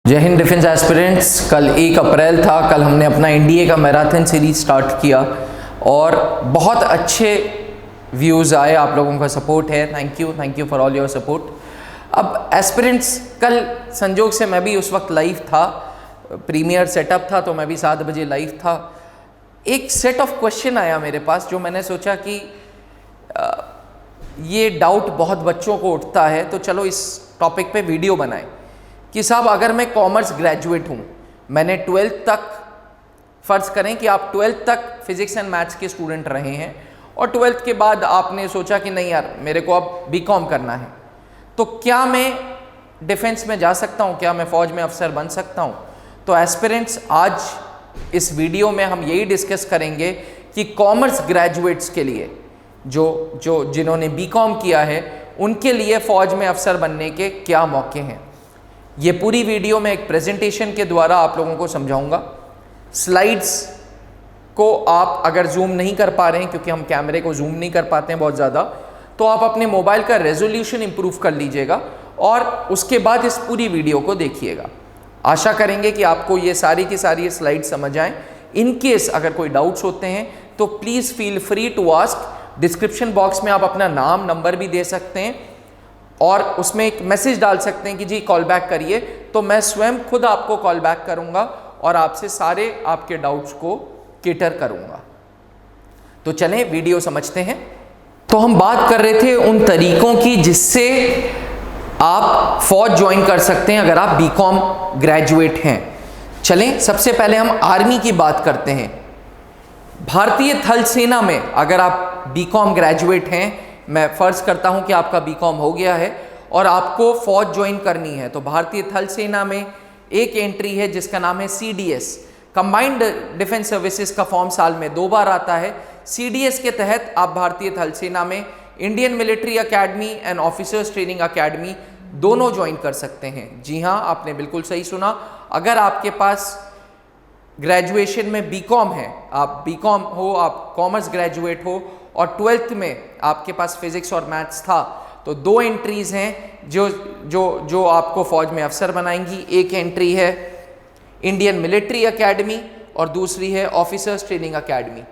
जय Hind defence aspirants. कल 1 अप्रैल था। कल हमने अपना एनडीए का मैराथन सीरीज स्टार्ट किया और बहुत अच्छे व्यूज़ आए। आप लोगों का सपोर्ट है, thank you for all your support. अब एस्पिरेंट्स, कल संजोग से मैं भी उस वक्त लाइव था, प्रीमियर सेटअप था तो मैं भी 7 बजे लाइव था। एक सेट ऑफ क्वेश्चन आया मेरे पास जो मैंने सोचा कि ये डाउट बहुत बच्चों को उठता है, तो चलो इस टॉपिक पे वीडियो बनाएं कि साहब अगर मैं कॉमर्स ग्रेजुएट हूँ, मैंने 12th तक, फ़र्ज़ करें कि आप 12th तक फिज़िक्स एंड मैथ्स के स्टूडेंट रहे हैं और 12th के बाद आपने सोचा कि नहीं यार मेरे को अब बीकॉम करना है, तो क्या मैं डिफेंस में जा सकता हूँ, क्या मैं फ़ौज में अफसर बन सकता हूँ? तो एस्पिरेंट्स, आज इस वीडियो में हम यही डिस्कस करेंगे कि कॉमर्स ग्रेजुएट्स के लिए जो जिन्होंने बीकॉम किया है उनके लिए फ़ौज में अफसर बनने के क्या मौके हैं। ये पूरी वीडियो में एक प्रेजेंटेशन के द्वारा आप लोगों को समझाऊंगा। स्लाइड्स को आप अगर जूम नहीं कर पा रहे हैं, क्योंकि हम कैमरे को जूम नहीं कर पाते हैं बहुत ज़्यादा, तो आप अपने मोबाइल का रेजोल्यूशन इंप्रूव कर लीजिएगा और उसके बाद इस पूरी वीडियो को देखिएगा। आशा करेंगे कि आपको ये सारी की सारी स्लाइड समझ आएँ। इन केस अगर कोई डाउट्स होते हैं तो please feel free to ask. Description box में आप अपना नाम, नंबर भी दे सकते हैं और उसमें एक मैसेज डाल सकते हैं कि जी कॉल बैक करिए, तो मैं स्वयं खुद आपको कॉल बैक करूंगा और आपसे सारे आपके डाउट्स को कैटर करूंगा। तो चलें वीडियो समझते हैं। तो हम बात कर रहे थे उन तरीकों की जिससे आप फौज ज्वाइन कर सकते हैं अगर आप बीकॉम ग्रेजुएट हैं। चलें सबसे पहले हम आर्मी की बात करते हैं। भारतीय थल सेना में अगर आप बीकॉम ग्रेजुएट हैं, मैं फ़र्ज़ करता हूं कि आपका बीकॉम हो गया है और आपको फ़ौज ज्वाइन करनी है, तो भारतीय थल सेना में एक एंट्री है जिसका नाम है CDS, कंबाइंड डिफेंस सर्विसेज का फॉर्म साल में 2 बार आता है। CDS के तहत आप भारतीय थल सेना में Indian military academy and officers training academy दोनों ज्वाइन कर सकते हैं। जी हाँ, आपने बिल्कुल सही सुना। अगर आपके पास ग्रेजुएशन में बीकॉम है, आप बीकॉम हो, आप कॉमर्स ग्रेजुएट हो और 12th में आपके पास फिजिक्स और मैथ्स था, तो 2 एंट्रीज हैं जो आपको फौज में अफसर बनाएंगी। एक एंट्री है इंडियन मिलिट्री अकेडमी और दूसरी है ऑफिसर्स ट्रेनिंग अकेडमी।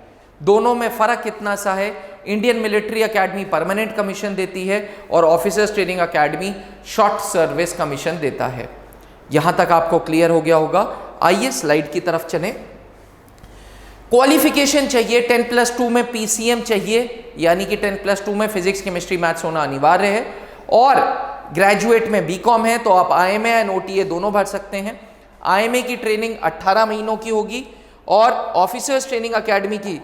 दोनों में फ़र्क कितना सा है? Indian military academy permanent commission देती है और officers training academy short service commission देता है। यहाँ तक आपको क्लियर हो गया होगा। आइए स्लाइड की तरफ चलें। क्वालिफिकेशन चाहिए, 10+2 में PCM चाहिए, यानी कि 10+2 में फिजिक्स केमिस्ट्री मैथ्स होना अनिवार्य है। और ग्रेजुएट में बीकॉम है तो आप IMA एंड OTA दोनों भर सकते हैं। IMA की ट्रेनिंग 18 महीनों की होगी और ऑफिसर्स ट्रेनिंग अकेडमी की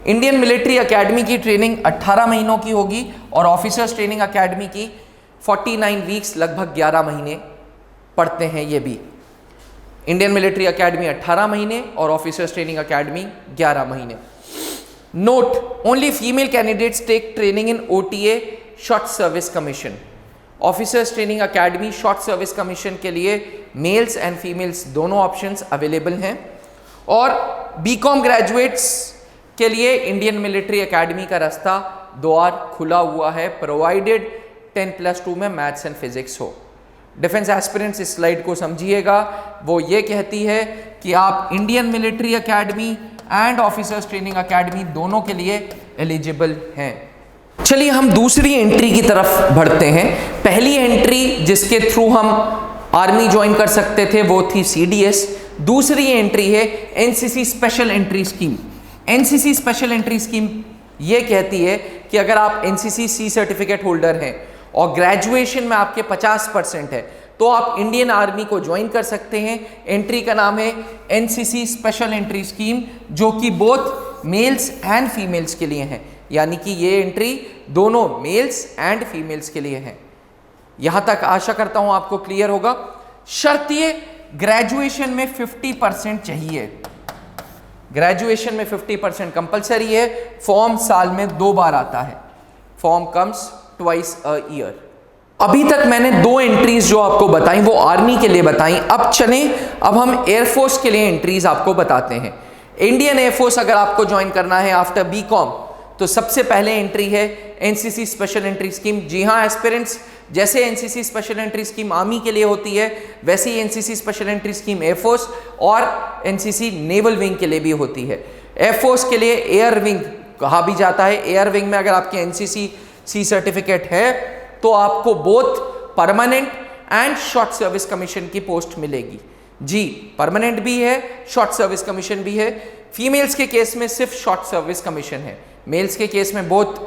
इंडियन मिलिट्री अकेडमी की ट्रेनिंग 18 महीनों की होगी और ऑफिसर्स ट्रेनिंग अकेडमी की 49 वीक्स, लगभग 11 महीने पढ़ते हैं। ये भी इंडियन मिलिट्री अकेडमी 18 महीने और ऑफिसर्स ट्रेनिंग अकेडमी 11 महीने। Note, only female candidates take training in OTA short service commission. Officers training academy short service commission के लिए मेल्स एंड फीमेल्स दोनों ऑप्शंस अवेलेबल हैं। और बीकॉम ग्रेजुएट्स के लिए इंडियन मिलिट्री अकेडमी का रास्ता द्वार खुला हुआ है, प्रोवाइडेड 10+2 में मैथ्स एंड फिजिक्स हो। डिफेंस एस्पिरेंट्स, इस स्लाइड को समझिएगा। वो ये कहती है कि आप Indian military academy and officers training academy दोनों के लिए एलिजिबल हैं। चलिए हम दूसरी एंट्री की तरफ बढ़ते हैं। पहली एंट्री जिसके थ्रू हम आर्मी ज्वाइन कर सकते थे वो थी CDS। दूसरी एंट्री है NCC special entry scheme. NCC special entry scheme ये कहती है कि अगर आप NCC C सर्टिफिकेट होल्डर हैं और ग्रेजुएशन में आपके 50% है तो आप इंडियन आर्मी को ज्वाइन कर सकते हैं। एंट्री का नाम है NCC स्पेशल एंट्री स्कीम, जो कि बोथ मेल्स एंड फीमेल्स के लिए है, यानी कि ये एंट्री दोनों मेल्स एंड फीमेल्स के लिए है। यहां तक आशा करता हूं आपको क्लियर होगा। शर्त ये, ग्रेजुएशन में 50% चाहिए। ग्रेजुएशन में 50% कंपलसरी है। फॉर्म साल में 2 बार आता है। Form comes twice a year. अभी तक मैंने 2 एंट्रीज जो आपको बताई वो आर्मी के लिए बताई। अब चलें, अब हम एयरफोर्स के लिए एंट्रीज आपको बताते हैं। इंडियन एयरफोर्स अगर आपको ज्वाइन करना है आफ्टर बीकॉम, तो सबसे पहले एंट्री है एनसीसी स्पेशल एंट्री स्कीम। जी हाँ एस्पिरेंट्स, जैसे NCC special entry scheme army के लिए होती है, वैसे ही NCC special entry scheme air force और एनसीसी नेवल विंग के लिए भी होती है। एयरफोर्स के लिए एयर विंग कहा भी जाता है। एयर विंग में अगर आपके एनसीसी सी सर्टिफिकेट है तो आपको both permanent and short service commission की पोस्ट मिलेगी। जी, परमानेंट भी है, शॉर्ट सर्विस कमीशन भी है। फीमेल्स के केस में सिर्फ शॉर्ट सर्विस कमीशन है, मेल्स के केस में both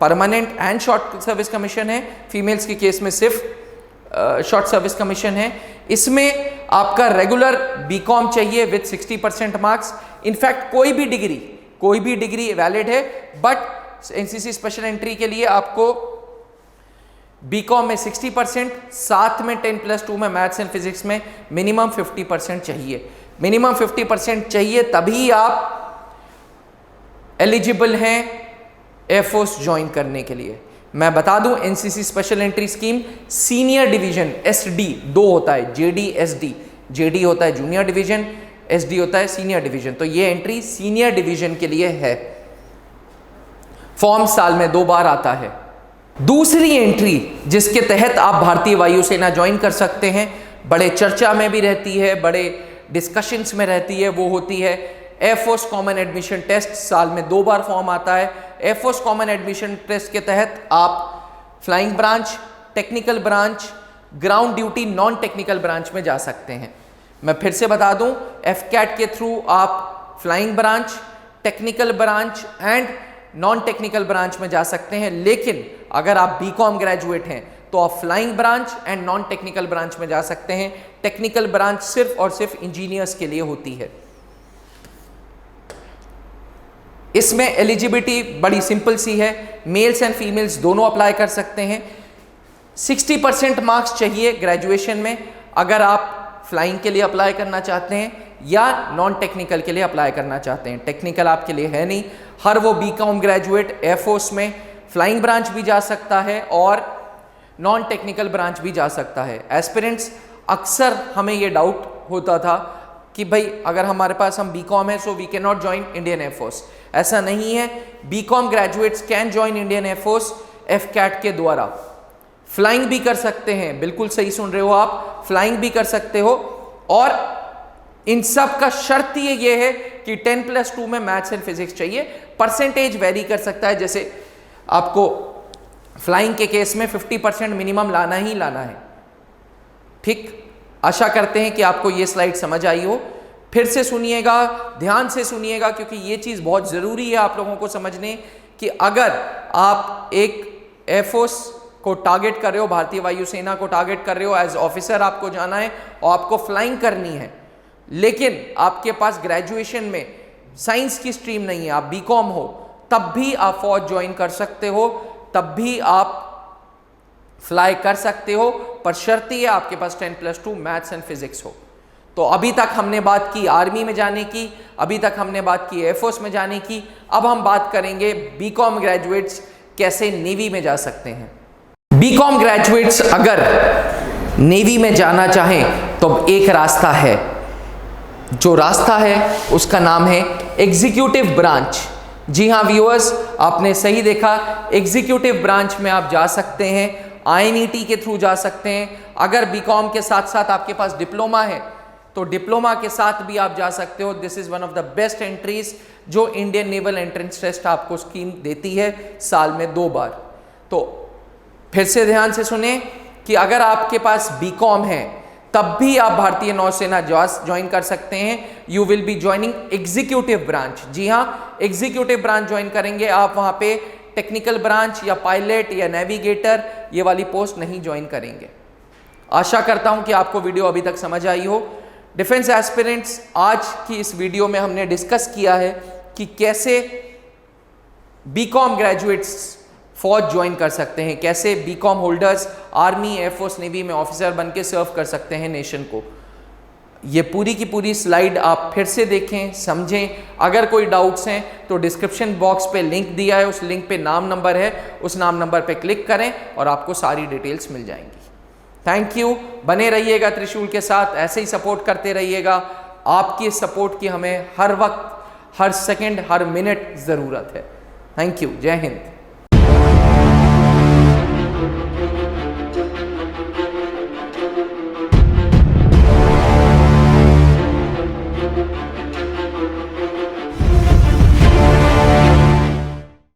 permanent and short service commission है, फीमेल्स के केस में सिर्फ शॉर्ट सर्विस कमीशन है। इसमें आपका रेगुलर बीकॉम चाहिए विद 60% मार्क्स। इनफैक्ट कोई भी डिग्री वैलिड है, बट एनसीसी स्पेशल एंट्री के लिए आपको बीकॉम में 60%, साथ में 10+2 में मैथ्स एंड फिजिक्स में मिनिमम 50% चाहिए। मिनिमम 50% चाहिए, तभी आप एलिजिबल हैं एयरफोर्स ज्वाइन करने के लिए। मैं बता दूं NCC special entry scheme senior division SD 2 होता है, JD SD। JD होता है जूनियर डिवीजन, SD होता है सीनियर डिवीजन। तो ये एंट्री सीनियर डिवीजन के लिए है। फॉर्म साल में 2 बार आता है। दूसरी एंट्री जिसके तहत आप भारतीय वायुसेना ज्वाइन कर सकते हैं, बड़े चर्चा में भी रहती है, बड़े डिस्कशंस में रहती है, वो होती है एयरफोर्स कॉमन एडमिशन टेस्ट। साल में 2 बार फॉर्म आता है। एयरफोर्स कॉमन एडमिशन टेस्ट के तहत आप flying branch, technical branch, ground duty, non technical branch में जा सकते हैं। मैं फिर से बता दूं, FCAT के थ्रू आप flying branch, technical branch and non technical branch में जा सकते हैं। लेकिन अगर आप बीकॉम ग्रेजुएट हैं तो आप flying branch and non technical branch में जा सकते हैं। टेक्निकल ब्रांच सिर्फ और सिर्फ इंजीनियर्स के लिए होती है। इसमें एलिजिबिलिटी बड़ी सिंपल सी है, मेल्स एंड फीमेल्स दोनों अप्लाई कर सकते हैं। 60% मार्क्स चाहिए ग्रेजुएशन में अगर आप फ्लाइंग के लिए अप्लाई करना चाहते हैं या नॉन टेक्निकल के लिए अप्लाई करना चाहते हैं। टेक्निकल आपके लिए है नहीं। हर वो बीकॉम ग्रेजुएट एयरफोर्स में फ्लाइंग ब्रांच भी जा सकता है और नॉन टेक्निकल ब्रांच भी जा सकता है। एस्पिरेंट्स, अक्सर हमें ये डाउट होता था कि भाई अगर हमारे पास हम बीकॉम है so we can not join Indian Air Force. ऐसा नहीं है। B Com graduates can join Indian Air Force FCAT के द्वारा। फ्लाइंग भी कर सकते हैं, बिल्कुल सही सुन रहे हो आप, फ्लाइंग भी कर सकते हो। और इन सब का शर्त ये है कि 10+2 में मैथ्स एंड फिजिक्स चाहिए। परसेंटेज वेरी कर सकता है, जैसे आपको फ्लाइंग के केस में 50% मिनिमम लाना ही लाना है। ठीक, आशा करते हैं कि आपको ये स्लाइड समझ आई हो। फिर से सुनिएगा, ध्यान से सुनिएगा, क्योंकि ये चीज़ बहुत ज़रूरी है आप लोगों को समझने कि अगर आप एक एयरफोर्स को टारगेट कर रहे हो, भारतीय वायुसेना को टारगेट कर रहे हो, एज ऑफिसर आपको जाना है और आपको फ्लाइंग करनी है, लेकिन आपके पास ग्रेजुएशन में साइंस की स्ट्रीम नहीं है, आप बीकॉम हो, तब भी आप फौज ज्वाइन कर सकते हो, तब भी आप फ्लाई कर सकते हो, पर शर्त है आपके पास 10+2 मैथ्स एंड फिजिक्स हो। तो अभी तक हमने बात की आर्मी में जाने की, अभी तक हमने बात की एयरफोर्स में जाने की। अब हम बात करेंगे बीकॉम ग्रेजुएट्स कैसे नेवी में जा सकते हैं। बीकॉम ग्रेजुएट्स अगर नेवी में जाना चाहें तो एक रास्ता है, जो रास्ता है उसका नाम है एग्जीक्यूटिव ब्रांच। जी हाँ व्यूअर्स, आपने सही देखा, एग्जीक्यूटिव ब्रांच में आप जा सकते हैं, INET के थ्रू जा सकते हैं। अगर बीकॉम के साथ साथ आपके पास डिप्लोमा है तो डिप्लोमा के साथ भी आप जा सकते हो। This is one of the best entries जो इंडियन नेवल एंट्रेंस टेस्ट आपको स्कीम देती है साल में 2 बार। तो फिर से ध्यान से सुने कि अगर आपके पास बीकॉम है तब भी आप भारतीय नौसेना ज्वाइन कर सकते हैं। You will be joining executive branch. जी हाँ, एग्जीक्यूटिव ब्रांच ज्वाइन करेंगे आप, वहां पे टेक्निकल ब्रांच या पायलट या नेविगेटर ये वाली पोस्ट नहीं ज्वाइन करेंगे। आशा करता हूं कि आपको वीडियो अभी तक समझ आई हो। डिफेंस एस्पिरेंट्स, आज की इस वीडियो में हमने डिस्कस किया है कि कैसे बीकॉम ग्रेजुएट्स फौज ज्वाइन कर सकते हैं, कैसे B Com holders army, Air Force, navy में ऑफिसर बन के सर्व कर सकते हैं नेशन को। ये पूरी की पूरी स्लाइड आप फिर से देखें, समझें। अगर कोई डाउट्स हैं तो डिस्क्रिप्शन बॉक्स पे लिंक दिया है, उस लिंक पे नाम नंबर है, उस नाम नंबर पे क्लिक करें और आपको सारी डिटेल्स मिल जाएंगी। थैंक यू, बने रहिएगा त्रिशूल के साथ, ऐसे ही सपोर्ट करते रहिएगा। आपकी सपोर्ट की हमें हर वक्त, हर सेकंड, हर मिनट ज़रूरत है। थैंक यू, जय हिंद।